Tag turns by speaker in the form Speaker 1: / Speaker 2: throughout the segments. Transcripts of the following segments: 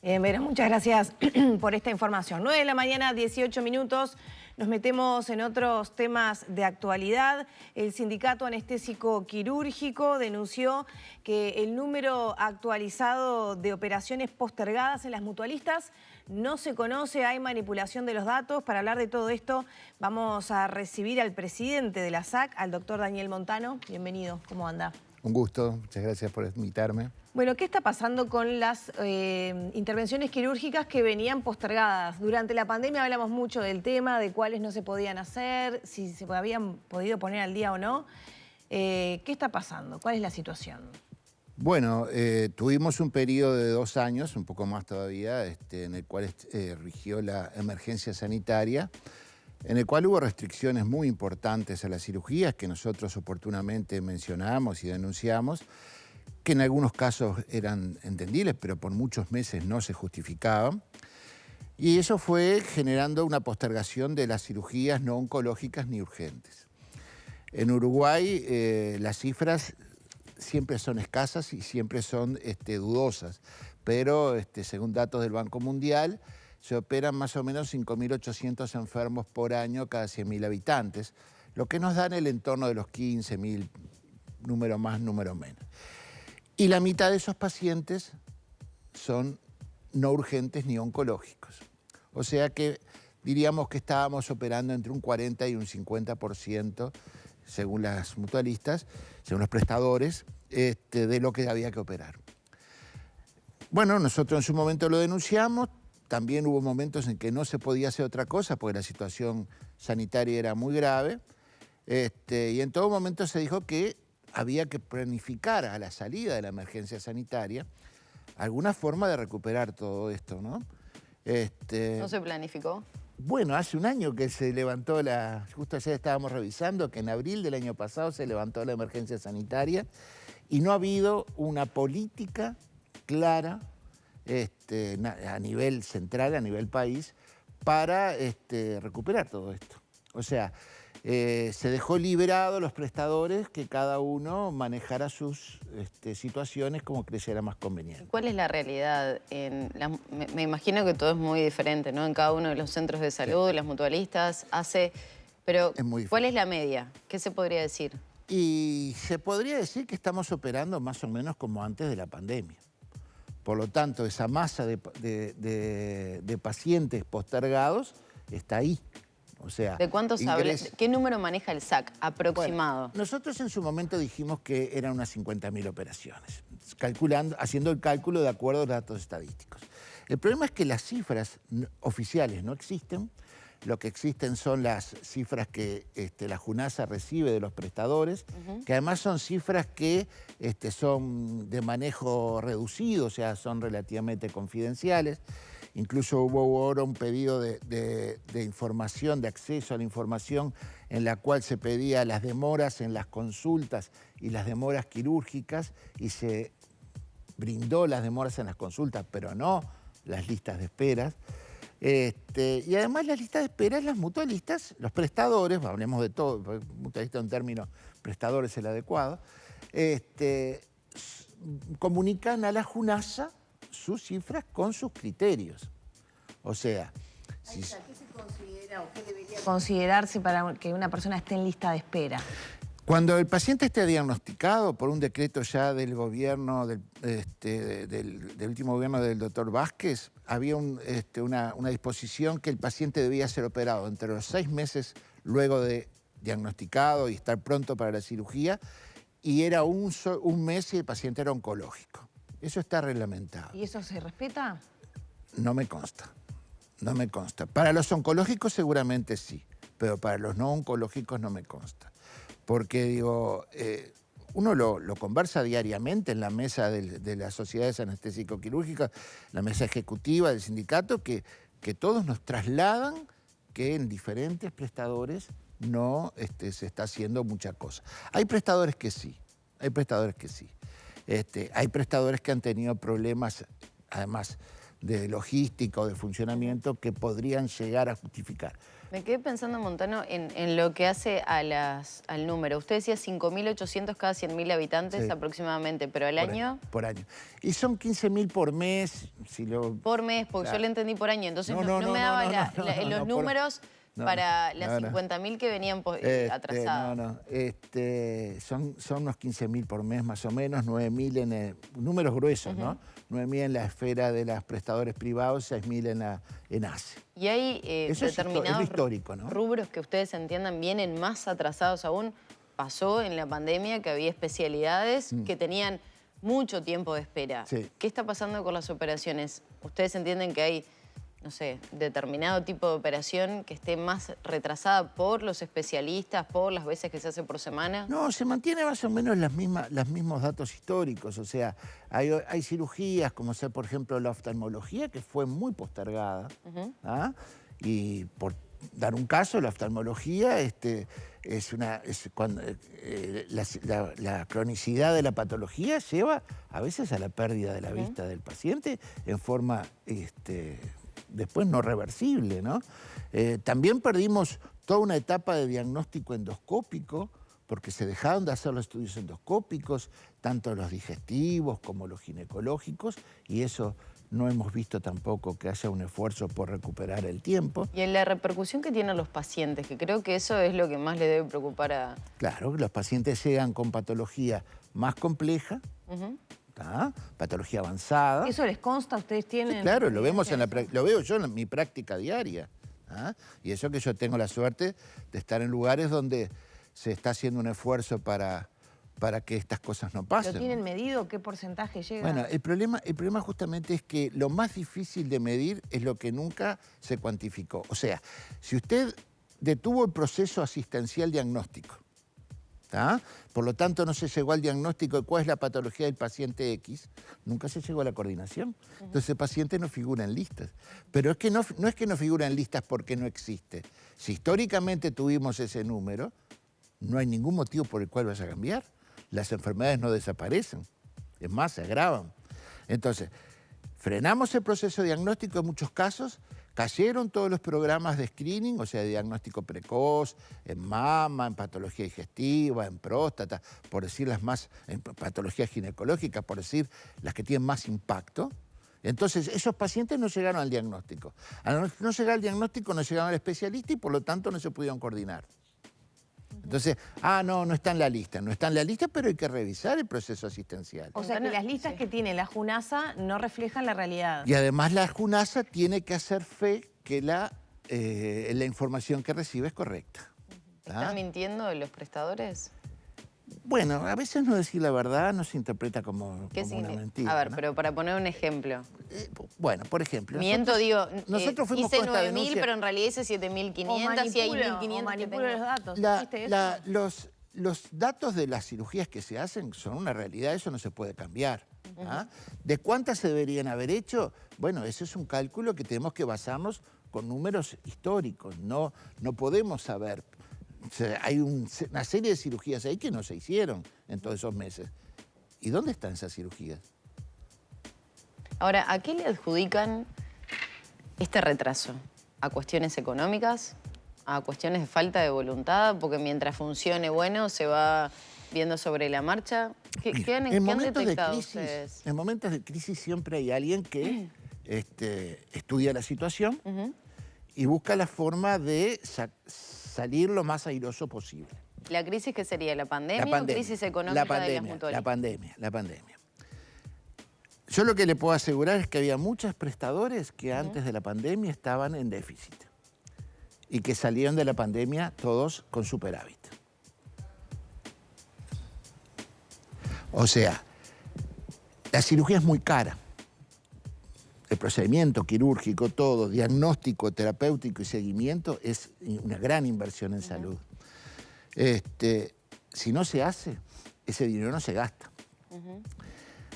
Speaker 1: Vera, muchas gracias por esta información. 9 de la mañana, 18 minutos. Nos metemos en otros temas de actualidad. El Sindicato Anestésico Quirúrgico denunció que el número actualizado de operaciones postergadas en las mutualistas no se conoce, hay manipulación de los datos. Para hablar de todo esto vamos a recibir al presidente de la SAC, al doctor Daniel Montano. Bienvenido, ¿cómo anda?
Speaker 2: Un gusto, muchas gracias por invitarme.
Speaker 1: Bueno, ¿qué está pasando con las intervenciones quirúrgicas que venían postergadas? Durante la pandemia hablamos mucho del tema, de cuáles no se podían hacer, si se habían podido poner al día o no. ¿Qué está pasando? ¿Cuál es la situación?
Speaker 2: Bueno, tuvimos un periodo de 2 años, un poco más todavía, en el cual rigió la emergencia sanitaria, en el cual hubo restricciones muy importantes a las cirugías que nosotros oportunamente mencionamos y denunciamos, que en algunos casos eran entendibles, pero por muchos meses no se justificaban. Y eso fue generando una postergación de las cirugías no oncológicas ni urgentes. En Uruguay las cifras siempre son escasas y siempre son dudosas, pero según datos del Banco Mundial, se operan más o menos 5.800 enfermos por año cada 100.000 habitantes, lo que nos da en el entorno de los 15.000, número más, número menos. Y la mitad de esos pacientes son no urgentes ni oncológicos. O sea que diríamos que estábamos operando entre un 40 y un 50%, según las mutualistas, según los prestadores, de lo que había que operar. Bueno, nosotros en su momento lo denunciamos. También hubo momentos en que no se podía hacer otra cosa porque la situación sanitaria era muy grave. Y en todo momento se dijo que había que planificar a la salida de la emergencia sanitaria alguna forma de recuperar todo esto, ¿no?
Speaker 3: ¿No se planificó?
Speaker 2: Bueno, hace un año que se levantó justo ayer estábamos revisando que en abril del año pasado se levantó la emergencia sanitaria y no ha habido una política clara a nivel central, a nivel país, para recuperar todo esto. O sea, se dejó liberado los prestadores que cada uno manejara sus situaciones como creyera más conveniente.
Speaker 3: ¿Cuál es la realidad? Me imagino que todo es muy diferente, ¿no? En cada uno de los centros de salud, sí, las mutualistas, pero ¿cuál es la media? ¿Qué se podría decir?
Speaker 2: Y se podría decir que estamos operando más o menos como antes de la pandemia. Por lo tanto, esa masa de pacientes postergados está ahí. O sea,
Speaker 3: ¿de cuántos habla? ¿Qué número maneja el SAC aproximado?
Speaker 2: Bueno, nosotros en su momento dijimos que eran unas 50.000 operaciones, haciendo el cálculo de acuerdo a los datos estadísticos. El problema es que las cifras oficiales no existen. Lo que existen son las cifras que la JUNASA recibe de los prestadores, que además son cifras que son de manejo reducido, o sea, son relativamente confidenciales. Incluso hubo ahora un pedido de información, de acceso a la información, en la cual se pedía las demoras en las consultas y las demoras quirúrgicas, y se brindó las demoras en las consultas, pero no las listas de esperas. Y además las listas de espera, las mutualistas, los prestadores, hablemos de todo, porque mutualista es un término, prestador es el adecuado, comunican a la JUNASA sus cifras con sus criterios. O sea,
Speaker 1: ¿qué se considera o qué debería considerarse para que una persona esté en lista de espera?
Speaker 2: Cuando el paciente esté diagnosticado por un decreto ya del gobierno, del último gobierno del doctor Vázquez, había una disposición que el paciente debía ser operado entre los 6 meses luego de diagnosticado y estar pronto para la cirugía, y era un mes si el paciente era oncológico. Eso está reglamentado.
Speaker 1: ¿Y eso se respeta?
Speaker 2: No me consta, no me consta. Para los oncológicos seguramente sí, pero para los no oncológicos no me consta. Porque, digo, uno lo conversa diariamente en la mesa de las sociedades anestésico-quirúrgicas, la mesa ejecutiva del sindicato, que todos nos trasladan que en diferentes prestadores no se está haciendo mucha cosa. Hay prestadores que sí, hay prestadores que sí. Hay prestadores que han tenido problemas, además, logística o de funcionamiento que podrían llegar a justificar.
Speaker 3: Me quedé pensando, Montano, en lo que hace al número. Usted decía 5.800 cada 100.000 habitantes aproximadamente, pero al año...
Speaker 2: Por año. Y son 15.000 por mes.
Speaker 3: Por mes, porque yo le entendí por año. Entonces no me daba los números para las 50.000 que venían atrasadas.
Speaker 2: Son unos 15.000 por mes más o menos, 9.000 en números gruesos, ¿no? 9.000 en la esfera de los prestadores privados, 6.000 en ACE.
Speaker 3: Y hay determinados
Speaker 2: histórico, ¿no?
Speaker 3: rubros que ustedes entiendan vienen más atrasados aún. Pasó en la pandemia que había especialidades que tenían mucho tiempo de espera.
Speaker 2: Sí.
Speaker 3: ¿Qué está pasando con las operaciones? ¿Ustedes entienden que hay, no sé, determinado tipo de operación que esté más retrasada por los especialistas, por las veces que se hace por semana?
Speaker 2: No, se mantiene más o menos los mismos datos históricos. O sea, hay cirugías, como sea, por ejemplo, la oftalmología, que fue muy postergada. Y por dar un caso, la oftalmología la cronicidad de la patología lleva a veces a la pérdida de la vista del paciente en forma después no reversible, ¿no? También perdimos toda una etapa de diagnóstico endoscópico porque se dejaron de hacer los estudios endoscópicos, tanto los digestivos como los ginecológicos, y eso no hemos visto tampoco que haya un esfuerzo por recuperar el tiempo.
Speaker 3: Y en la repercusión que tienen los pacientes, que creo que eso es lo que más le debe preocupar a...
Speaker 2: Claro, los pacientes llegan con patología más compleja, patología avanzada.
Speaker 1: ¿Eso les consta? ¿Ustedes tienen...?
Speaker 2: Sí, claro, lo veo yo en mi práctica diaria. Y eso que yo tengo la suerte de estar en lugares donde se está haciendo un esfuerzo para que estas cosas no pasen.
Speaker 1: ¿Lo tienen medido? ¿Qué porcentaje llega?
Speaker 2: Bueno, el problema justamente es que lo más difícil de medir es lo que nunca se cuantificó. O sea, si usted detuvo el proceso asistencial diagnóstico, por lo tanto no se llegó al diagnóstico de cuál es la patología del paciente X, nunca se llegó a la coordinación. Entonces el paciente no figura en listas. Pero es que no es que no figura en listas porque no existe. Si históricamente tuvimos ese número, no hay ningún motivo por el cual vaya a cambiar. Las enfermedades no desaparecen, es más, se agravan. Entonces, frenamos el proceso diagnóstico en muchos casos, cayeron todos los programas de screening, o sea, de diagnóstico precoz, en mama, en patología digestiva, en próstata, por decir las más, en patología ginecológica, por decir las que tienen más impacto. Entonces, esos pacientes no llegaron al diagnóstico. Al no llegar al diagnóstico, no llegaron al especialista y por lo tanto no se pudieron coordinar. Entonces, no está en la lista. No está en la lista, pero hay que revisar el proceso asistencial.
Speaker 1: O sea que las listas que tiene la JUNASA no reflejan la realidad.
Speaker 2: Y además la JUNASA tiene que hacer fe que la información que recibe es correcta.
Speaker 3: ¿Están mintiendo los prestadores?
Speaker 2: Bueno, a veces no decir la verdad no se interpreta como una mentira.
Speaker 3: A ver, pero para poner un ejemplo.
Speaker 2: Bueno, por ejemplo.
Speaker 3: Miento,
Speaker 2: nosotros fuimos
Speaker 3: hice
Speaker 2: con esta
Speaker 3: 9.000, pero en realidad hice 7.500 y hay 1.500
Speaker 1: manipulo los datos.
Speaker 2: Los datos de las cirugías que se hacen son una realidad, eso no se puede cambiar. ¿De cuántas se deberían haber hecho? Bueno, ese es un cálculo que tenemos que basarnos con números históricos. No podemos saber. O sea, hay una serie de cirugías ahí que no se hicieron en todos esos meses. ¿Y dónde están esas cirugías?
Speaker 3: Ahora, ¿a qué le adjudican este retraso? ¿A cuestiones económicas? ¿A cuestiones de falta de voluntad? Porque mientras funcione bueno, se va viendo sobre la marcha. ¿Qué han detectado ustedes?
Speaker 2: En momentos de crisis siempre hay alguien que estudia la situación y busca la forma de salir lo más airoso posible.
Speaker 3: ¿La crisis qué sería? ¿La pandemia o crisis económica de las mutualistas?
Speaker 2: La pandemia. Yo lo que le puedo asegurar es que había muchos prestadores que antes de la pandemia estaban en déficit y que salieron de la pandemia todos con superávit. O sea, la cirugía es muy cara. El procedimiento quirúrgico, todo, diagnóstico, terapéutico y seguimiento es una gran inversión en salud. Si no se hace, ese dinero no se gasta.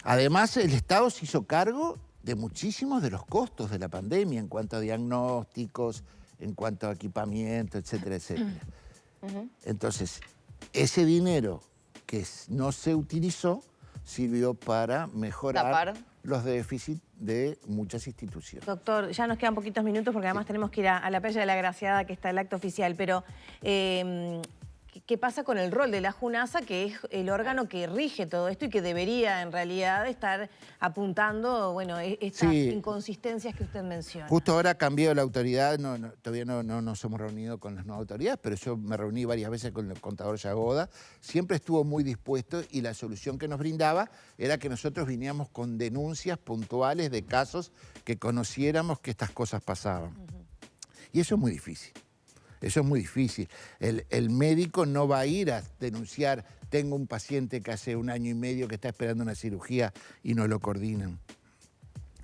Speaker 2: Además, el Estado se hizo cargo de muchísimos de los costos de la pandemia en cuanto a diagnósticos, en cuanto a equipamiento, etcétera, etcétera. Entonces, ese dinero que no se utilizó sirvió para mejorar los déficits de muchas instituciones.
Speaker 1: Doctor, ya nos quedan poquitos minutos porque además tenemos que ir a la playa de la Graciada, que está el acto oficial, pero ¿qué pasa con el rol de la JUNASA, que es el órgano que rige todo esto y que debería en realidad estar apuntando, bueno, estas inconsistencias que usted menciona?
Speaker 2: Justo ahora cambió la autoridad, todavía no nos hemos reunido con las nuevas autoridades, pero yo me reuní varias veces con el contador Yagoda, siempre estuvo muy dispuesto y la solución que nos brindaba era que nosotros viníamos con denuncias puntuales de casos que conociéramos que estas cosas pasaban. Y eso es muy difícil. Eso es muy difícil. El médico no va a ir a denunciar, tengo un paciente que hace 1 año y medio que está esperando una cirugía y no lo coordinan.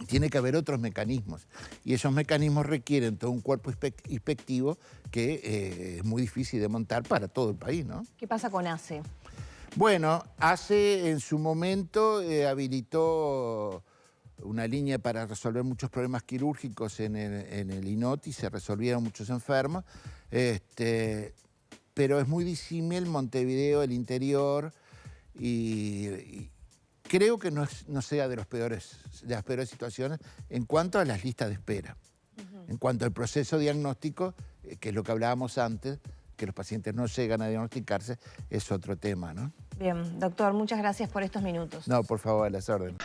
Speaker 2: Tiene que haber otros mecanismos. Y esos mecanismos requieren todo un cuerpo inspectivo que es muy difícil de montar para todo el país, ¿no?
Speaker 1: ¿Qué pasa con ACE?
Speaker 2: Bueno, ACE en su momento habilitó una línea para resolver muchos problemas quirúrgicos en el INOT y se resolvieron muchos enfermos. Pero es muy disímil Montevideo, el interior, y creo que no sea de las peores situaciones en cuanto a las listas de espera. En cuanto al proceso diagnóstico, que es lo que hablábamos antes, que los pacientes no llegan a diagnosticarse, es otro tema, ¿no?
Speaker 1: Bien, doctor, muchas gracias por estos minutos.
Speaker 2: No, por favor, a las órdenes.